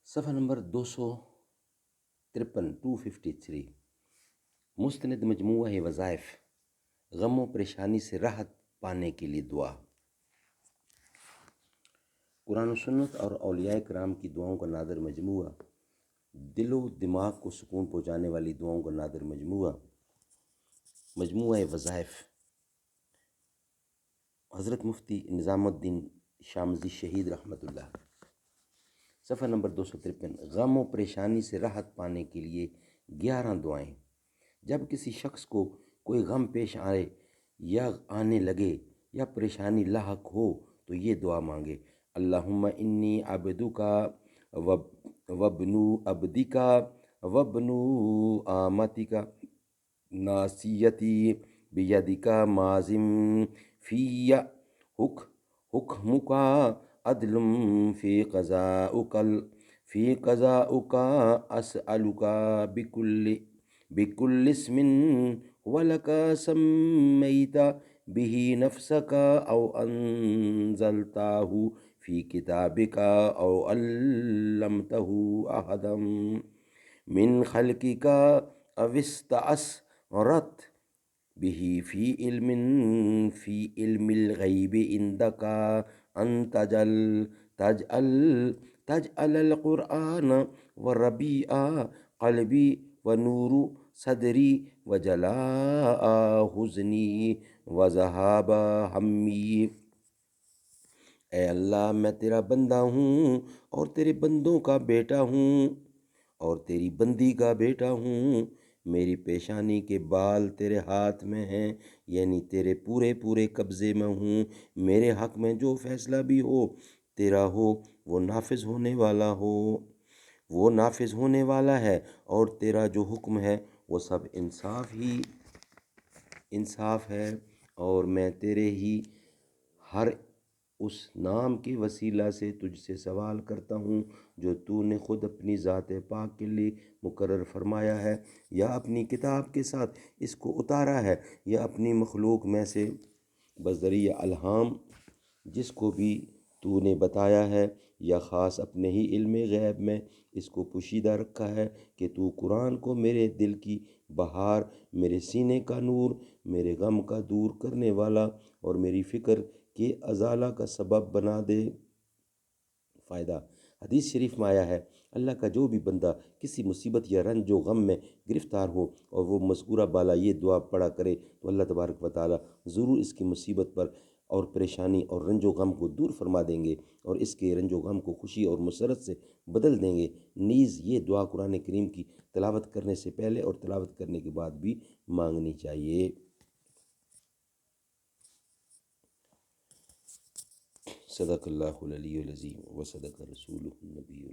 صفحہ نمبر 253 مستند مجموعہ وظائف غم و پریشانی سے راحت پانے کے لیے دعا۔ قرآن و سنت اور اولیاء کرام کی دعاؤں کا نادر مجموعہ، دل و دماغ کو سکون پہنچانے والی دعاؤں کا نادر مجموعہ وظائف، حضرت مفتی نظام الدین شامزی شہید رحمۃ اللہ۔ صفحہ نمبر 253 غم و پریشانی سے راحت پانے کے لیے 11 دعائیں۔ جب کسی شخص کو کوئی غم پیش آئے یا آنے لگے یا پریشانی لاحق ہو تو یہ دعا مانگے: اللہم انی عبدک وابن عبدک وابن آمتک ناصیتی بیدک ماض فی حکمک عدل فی قضاؤک اسألک بکل اسم ولک سمیت بہ نفسک او انزلتہ فی کتابک او علمتہ احدا من خلقک او استأثرت بہ فی علم الغیب عندک ان تجعل القرآن ربیع قلبی ونور صدری وجلاء حزنی وذہاب ہمی۔ اے اللہ، میں تیرا بندہ ہوں اور تیرے بندوں کا بیٹا ہوں اور تیری بندی کا بیٹا ہوں۔ میری پیشانی کے بال تیرے ہاتھ میں ہیں، یعنی تیرے پورے قبضے میں ہوں۔ میرے حق میں جو فیصلہ بھی ہو تیرا ہو، وہ نافذ ہونے والا ہے، اور تیرا جو حکم ہے وہ سب انصاف ہے، اور میں تیرے ہی ہر اس نام کے وسیلہ سے تجھ سے سوال کرتا ہوں جو تو نے خود اپنی ذات پاک کے لیے مقرر فرمایا ہے، یا اپنی کتاب کے ساتھ اس کو اتارا ہے، یا اپنی مخلوق میں سے بذریعہ الہام جس کو بھی تو نے بتایا ہے، یا خاص اپنے ہی علم غیب میں اس کو پوشیدہ رکھا ہے کہ تو قرآن کو میرے دل کی بہار، میرے سینے کا نور، میرے غم کا دور کرنے والا اور میری فکر کے ازالہ کا سبب بنا دے۔ فائدہ: حدیث شریف میں آیا ہے، اللہ کا جو بھی بندہ کسی مصیبت یا رنج و غم میں گرفتار ہو اور وہ مذکورہ بالا یہ دعا پڑھا کرے تو اللہ تبارک و تعالیٰ ضرور اس کی مصیبت پر اور پریشانی اور رنج و غم کو دور فرما دیں گے، اور اس کے رنج و غم کو خوشی اور مسرت سے بدل دیں گے۔ نیز یہ دعا قرآن کریم کی تلاوت کرنے سے پہلے اور تلاوت کرنے کے بعد بھی مانگنی چاہیے۔ صدق اللہ العلی العظیم و صدق رسولہ النبی